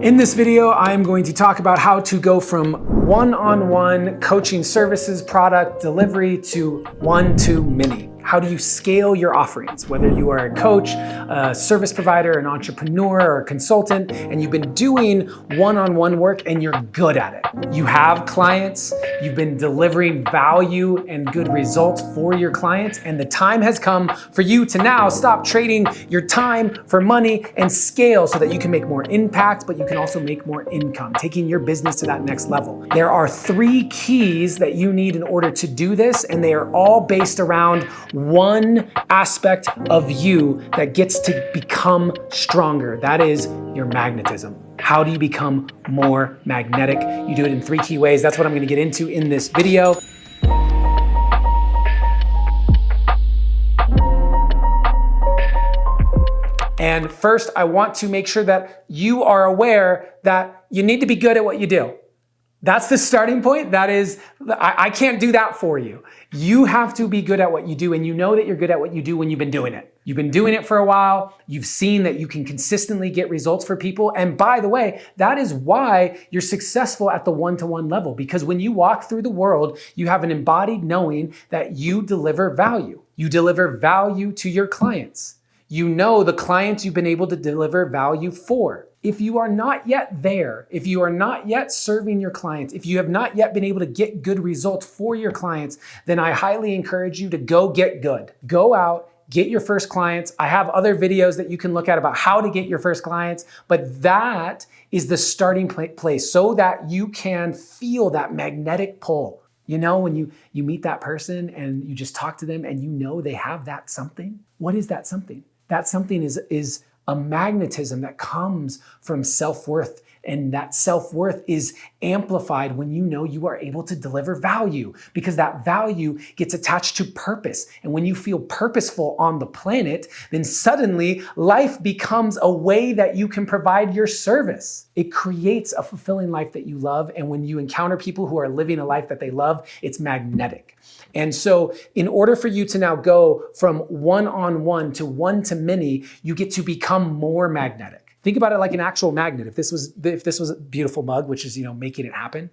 In this video, I'm going to talk about how to go from one-on-one coaching services product delivery to one-to-many. How do you scale your offerings? Whether you are a coach, a service provider, an entrepreneur, or a consultant, and you've been doing one-on-one work and you're good at it. You have clients, you've been delivering value and good results for your clients, and the time has come for you to now stop trading your time for money and scale so that you can make more impact, but you can also make more income, taking your business to that next level. There are 3 keys that you need in order to do this, and they are all based around one aspect of you that gets to become stronger. That is your magnetism. How do you become more magnetic? You do it in 3 key ways. That's what I'm going to get into in this video. And first, I want to make sure that you are aware that you need to be good at what you do. That's the starting point. That is, I can't do that for you. You have to be good at what you do, and you know that you're good at what you do when you've been doing it. You've been doing it for a while. You've seen that you can consistently get results for people. And by the way, that is why you're successful at the one-to-one level, because when you walk through the world, you have an embodied knowing that you deliver value. You deliver value to your clients. You know the clients you've been able to deliver value for. If you are not yet there, if you are not yet serving your clients, if you have not yet been able to get good results for your clients, then I highly encourage you to go get good. Go out, get your first clients. I have other videos that you can look at about how to get your first clients, but that is the starting place so that you can feel that magnetic pull. You know, when you meet that person and you just talk to them and you know they have that something. What is that something? That something is a magnetism that comes from self-worth, and that self-worth is amplified when you know you are able to deliver value, because that value gets attached to purpose. And when you feel purposeful on the planet, then suddenly life becomes a way that you can provide your service. It creates a fulfilling life that you love, and when you encounter people who are living a life that they love, it's magnetic. And so in order for you to now go from one-on-one to one-to-many, you get to become more magnetic. Think about it like an actual magnet. If this was a beautiful mug, which is, making it happen,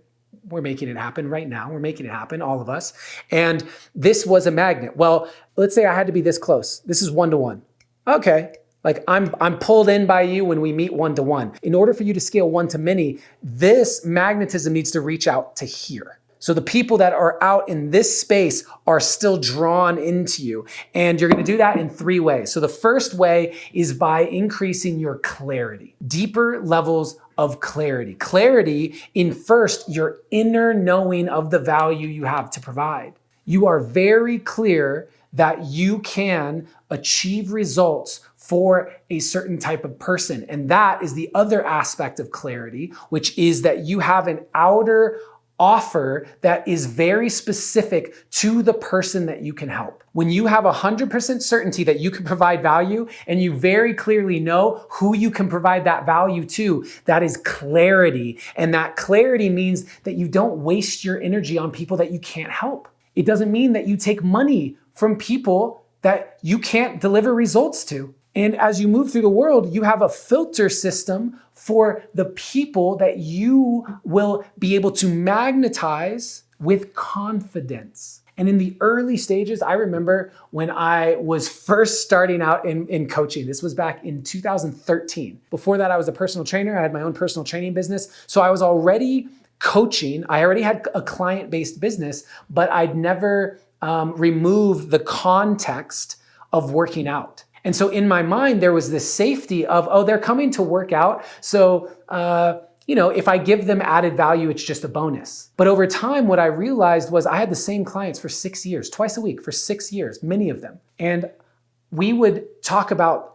we're making it happen right now. We're making it happen, all of us. And this was a magnet. Well, let's say I had to be this close. This is one-to-one. Okay. Like I'm pulled in by you when we meet one-to-one. In order for you to scale one-to-many, this magnetism needs to reach out to here. So the people that are out in this space are still drawn into you. And you're going to do that in 3 ways. So the first way is by increasing your clarity, deeper levels of clarity. Clarity in first, your inner knowing of the value you have to provide. You are very clear that you can achieve results for a certain type of person. And that is the other aspect of clarity, which is that you have an outer offer that is very specific to the person that you can help. When you have 100% certainty that you can provide value and you very clearly know who you can provide that value to, that is clarity. And that clarity means that you don't waste your energy on people that you can't help. It doesn't mean that you take money from people that you can't deliver results to. And as you move through the world, you have a filter system for the people that you will be able to magnetize with confidence. And in the early stages, I remember when I was first starting out in coaching. This was back in 2013. Before that, I was a personal trainer. I had my own personal training business. So I was already coaching. I already had a client-based business, but I'd never removed the context of working out. And so in my mind, there was this safety of, oh, they're coming to work out. So, if I give them added value, it's just a bonus. But over time, what I realized was I had the same clients for 6 years, twice a week for 6 years, many of them. And we would talk about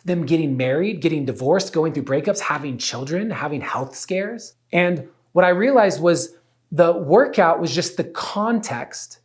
them getting married, getting divorced, going through breakups, having children, having health scares. And what I realized was the workout was just the context.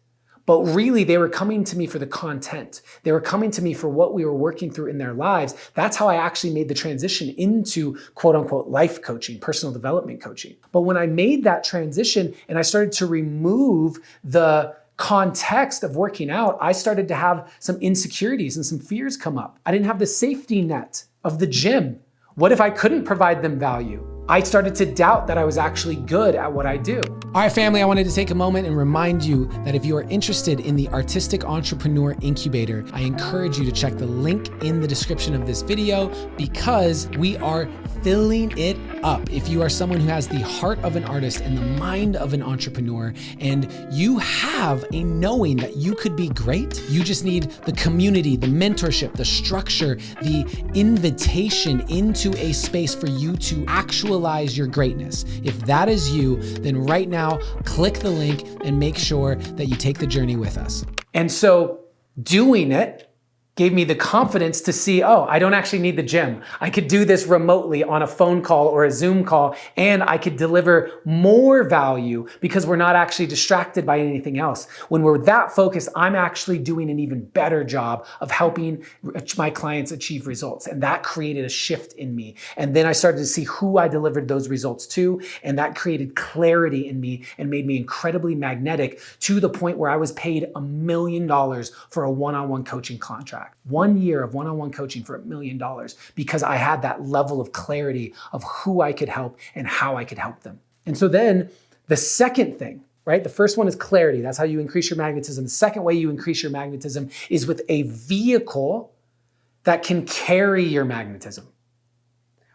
But really, they were coming to me for the content. They were coming to me for what we were working through in their lives. That's how I actually made the transition into quote unquote life coaching, personal development coaching. But when I made that transition and I started to remove the context of working out, I started to have some insecurities and some fears come up. I didn't have the safety net of the gym. What if I couldn't provide them value? I started to doubt that I was actually good at what I do. All right, family, I wanted to take a moment and remind you that if you are interested in the Artistic Entrepreneur Incubator, I encourage you to check the link in the description of this video because we are filling it up. If you are someone who has the heart of an artist and the mind of an entrepreneur, and you have a knowing that you could be great, you just need the community, the mentorship, the structure, the invitation into a space for you to actualize your greatness. If that is you, then right now, click the link and make sure that you take the journey with us. And so doing it gave me the confidence to see, oh, I don't actually need the gym. I could do this remotely on a phone call or a Zoom call, and I could deliver more value because we're not actually distracted by anything else. When we're that focused, I'm actually doing an even better job of helping my clients achieve results. And that created a shift in me. And then I started to see who I delivered those results to, and that created clarity in me and made me incredibly magnetic to the point where I was paid $1 million for a one-on-one coaching contract. 1 year of one-on-one coaching for $1 million because I had that level of clarity of who I could help and how I could help them. And so then the second thing, right? The first one is clarity. That's how you increase your magnetism. The second way you increase your magnetism is with a vehicle that can carry your magnetism.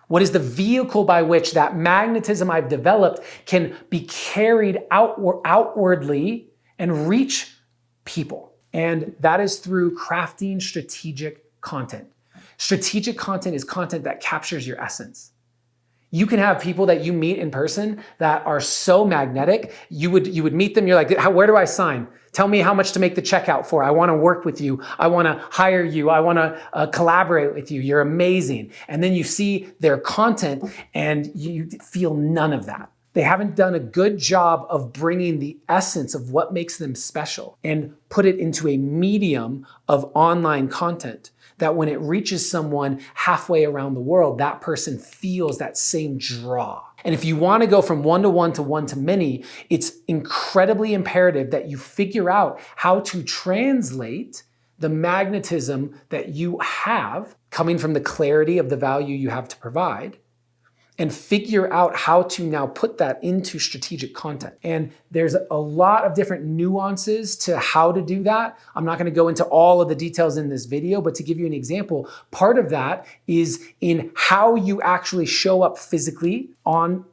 What is the vehicle by which that magnetism I've developed can be carried outwardly and reach people? And that is through crafting strategic content. Strategic content is content that captures your essence. You can have people that you meet in person that are so magnetic, you would meet them, you're like, where do I sign? Tell me how much to make the checkout for. I want to work with you. I want to hire you. I want to collaborate with you. You're amazing. And then you see their content and you feel none of that. They haven't done a good job of bringing the essence of what makes them special and put it into a medium of online content that when it reaches someone halfway around the world, that person feels that same draw. And if you want to go from one-to-one to one-to-many, it's incredibly imperative that you figure out how to translate the magnetism that you have coming from the clarity of the value you have to provide and figure out how to now put that into strategic content. And there's a lot of different nuances to how to do that. I'm not gonna go into all of the details in this video, but to give you an example, part of that is in how you actually show up physically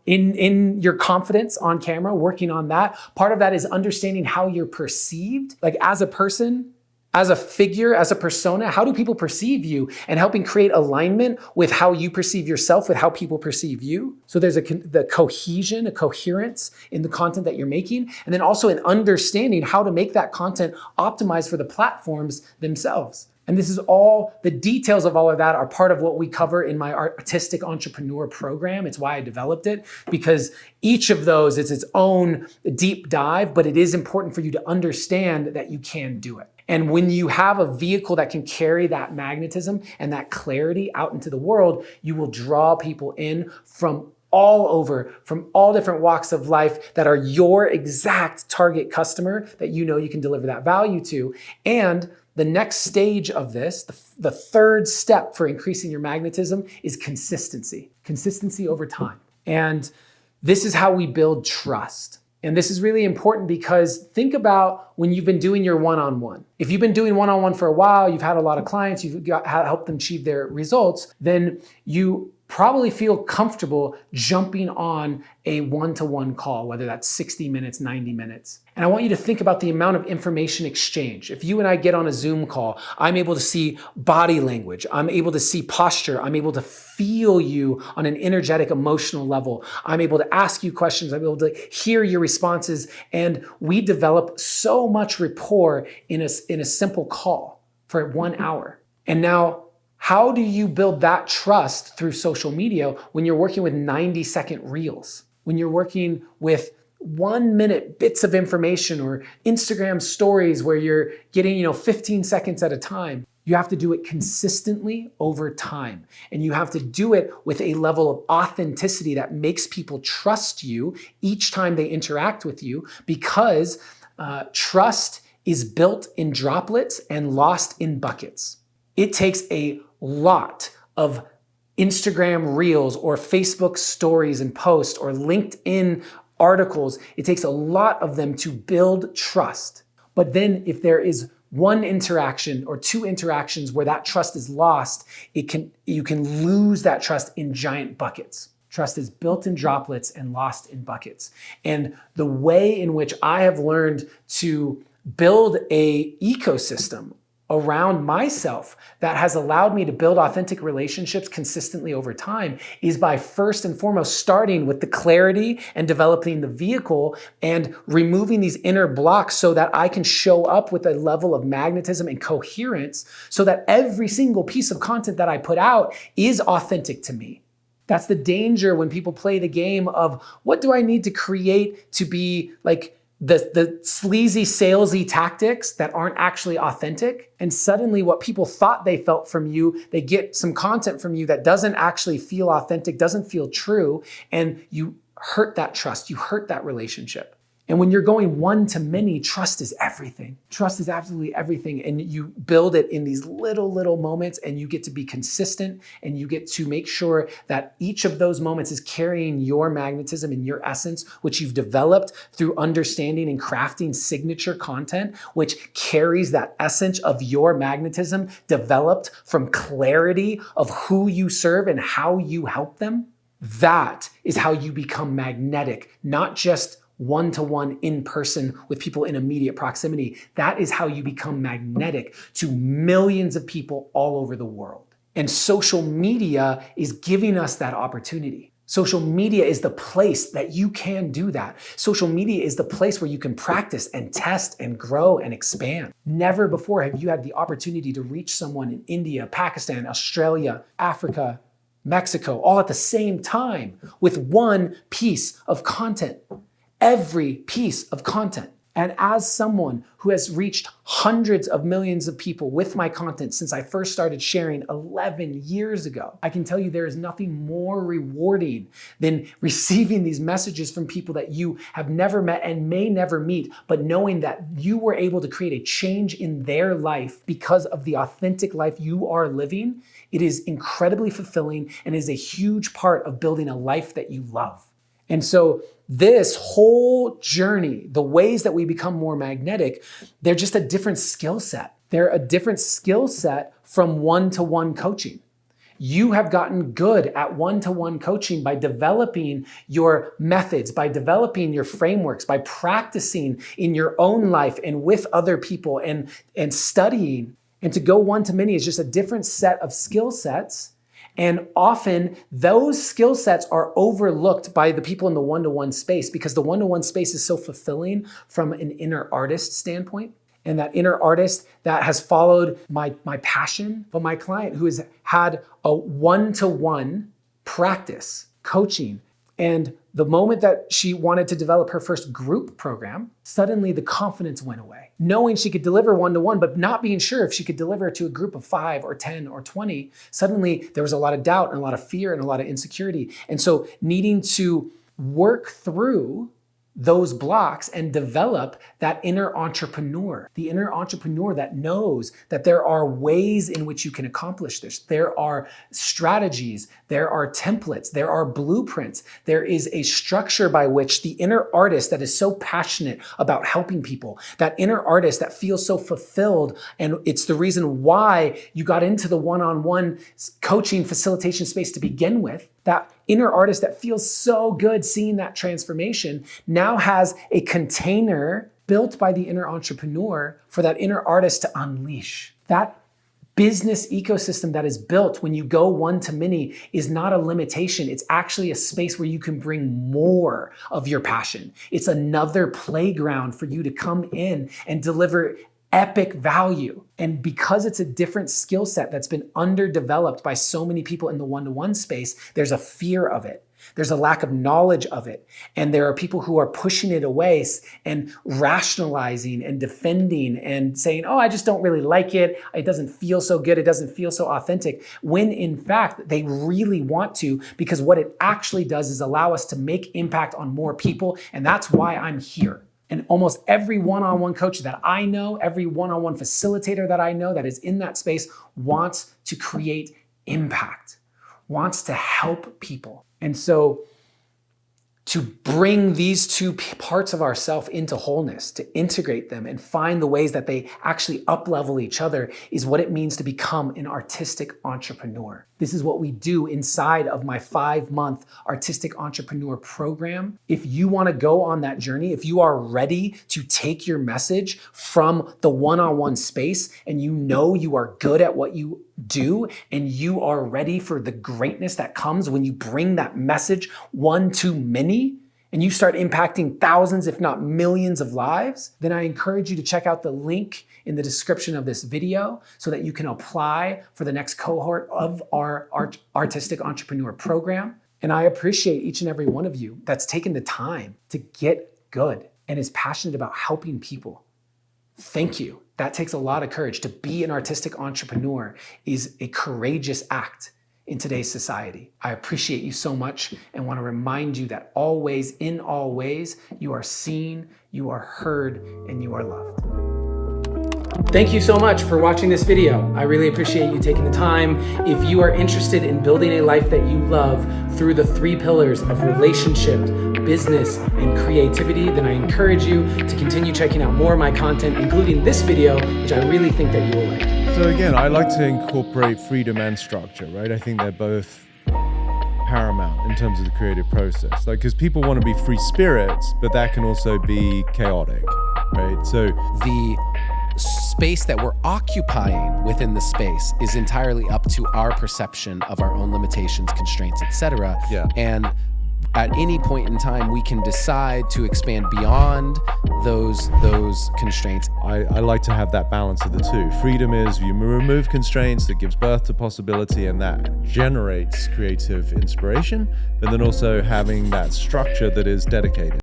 in your confidence on camera, working on that. Part of that is understanding how you're perceived, like as a person, as a figure, as a persona. How do people perceive you? And helping create alignment with how you perceive yourself, with how people perceive you. So there's the cohesion, a coherence in the content that you're making, and then also an understanding how to make that content optimized for the platforms themselves. And this is all, the details of all of that are part of what we cover in my Artistic Entrepreneur program. It's why I developed it, because each of those is its own deep dive, but it is important for you to understand that you can do it. And when you have a vehicle that can carry that magnetism and that clarity out into the world, you will draw people in from all over, from all different walks of life that are your exact target customer that you know you can deliver that value to. And the next stage of this, the third step for increasing your magnetism, is consistency. Consistency over time. And this is how we build trust. And this is really important because think about when you've been doing your one-on-one. If you've been doing one-on-one for a while, you've had a lot of clients, you've helped them achieve their results, then you probably feel comfortable jumping on a one-to-one call, whether that's 60 minutes, 90 minutes. And I want you to think about the amount of information exchange. If you and I get on a Zoom call, I'm able to see body language, I'm able to see posture, I'm able to feel you on an energetic, emotional level. I'm able to ask you questions, I'm able to hear your responses, and we develop so much rapport in a simple call for 1 hour. And now, how do you build that trust through social media when you're working with 90-second reels? When you're working with 1-minute bits of information or Instagram stories where you're getting 15 seconds at a time? You have to do it consistently over time. And you have to do it with a level of authenticity that makes people trust you each time they interact with you, because trust is built in droplets and lost in buckets. It takes a lot of Instagram reels or Facebook stories and posts or LinkedIn articles. It takes a lot of them to build trust. But then if there is one interaction or two interactions where that trust is lost, you can lose that trust in giant buckets. Trust is built in droplets and lost in buckets. And the way in which I have learned to build an ecosystem around myself that has allowed me to build authentic relationships consistently over time is by first and foremost starting with the clarity and developing the vehicle and removing these inner blocks so that I can show up with a level of magnetism and coherence so that every single piece of content that I put out is authentic to me. That's the danger when people play the game of what do I need to create to be like the sleazy, salesy tactics that aren't actually authentic. And suddenly what people thought they felt from you, they get some content from you that doesn't actually feel authentic, doesn't feel true, and you hurt that trust, you hurt that relationship. And when you're going one to many, trust is everything. Trust is absolutely everything. And you build it in these little moments, and you get to be consistent, and you get to make sure that each of those moments is carrying your magnetism and your essence, which you've developed through understanding and crafting signature content, which carries that essence of your magnetism developed from clarity of who you serve and how you help them. That is how you become magnetic, not just one-to-one in person with people in immediate proximity. That is how you become magnetic to millions of people all over the world. And social media is giving us that opportunity. Social media is the place that you can do that. Social media is the place where you can practice and test and grow and expand. Never before have you had the opportunity to reach someone in India, Pakistan, Australia, Africa, Mexico, all at the same time with one piece of content. Every piece of content. And as someone who has reached hundreds of millions of people with my content since I first started sharing 11 years ago, I can tell you there is nothing more rewarding than receiving these messages from people that you have never met and may never meet, but knowing that you were able to create a change in their life because of the authentic life you are living. It is incredibly fulfilling and is a huge part of building a life that you love. And so this whole journey, the ways that we become more magnetic, they're just a different skill set. They're a different skill set from one-to-one coaching. You have gotten good at one-to-one coaching by developing your methods, by developing your frameworks, by practicing in your own life and with other people and studying. And to go one-to-many is just a different set of skill sets. And often those skill sets are overlooked by the people in the one-to-one space because the one-to-one space is so fulfilling from an inner artist standpoint. And that inner artist that has followed my passion, but my client who has had a one-to-one practice coaching. And the moment that she wanted to develop her first group program, suddenly the confidence went away. Knowing she could deliver one-to-one, but not being sure if she could deliver to a group of 5 or 10 or 20, suddenly there was a lot of doubt and a lot of fear and a lot of insecurity. And so needing to work through those blocks and develop that inner entrepreneur, the inner entrepreneur that knows that there are ways in which you can accomplish this. There are strategies, there are templates, there are blueprints. There is a structure by which the inner artist that is so passionate about helping people, that inner artist that feels so fulfilled, and it's the reason why you got into the one-on-one coaching facilitation space to begin with, that inner artist that feels so good seeing that transformation now has a container built by the inner entrepreneur for that inner artist to unleash. That business ecosystem that is built when you go one-to-many is not a limitation. It's actually a space where you can bring more of your passion. It's another playground for you to come in and deliver epic value. And because it's a different skill set that's been underdeveloped by so many people in the one-to-one space, there's a fear of it. There's a lack of knowledge of it. And there are people who are pushing it away and rationalizing and defending and saying, oh, I just don't really like it. It doesn't feel so good. It doesn't feel so authentic. When in fact, they really want to, because what it actually does is allow us to make impact on more people. And that's why I'm here. And almost every one-on-one coach that I know, every one-on-one facilitator that I know that is in that space wants to create impact, wants to help people. And so to bring these two parts of ourself into wholeness, to integrate them and find the ways that they actually up-level each other is what it means to become an artistic entrepreneur. This is what we do inside of my 5-month artistic entrepreneur program. If you want to go on that journey, if you are ready to take your message from the one-on-one space and you know you are good at what you do and you are ready for the greatness that comes when you bring that message one to many and you start impacting thousands, if not millions of lives, then I encourage you to check out the link in the description of this video so that you can apply for the next cohort of our Artistic Entrepreneur program. And I appreciate each and every one of you that's taken the time to get good and is passionate about helping people. Thank you. That takes a lot of courage. To be an artistic entrepreneur is a courageous act in today's society. I appreciate you so much and want to remind you that always, in all ways, you are seen, you are heard, and you are loved. Thank you so much for watching this video. I really appreciate you taking the time. If you are interested in building a life that you love through the 3 pillars of relationship, business, and creativity, then I encourage you to continue checking out more of my content, including this video, which I really think that you will like. So again, I like to incorporate freedom and structure, right? I think they're both paramount in terms of the creative process. Like, because people want to be free spirits, but that can also be chaotic, right? So the space that we're occupying within the space is entirely up to our perception of our own limitations, constraints, etc. Yeah. And at any point in time, we can decide to expand beyond those constraints. I like to have that balance of the two. Freedom is you remove constraints, that gives birth to possibility, and that generates creative inspiration, but then also having that structure that is dedicated.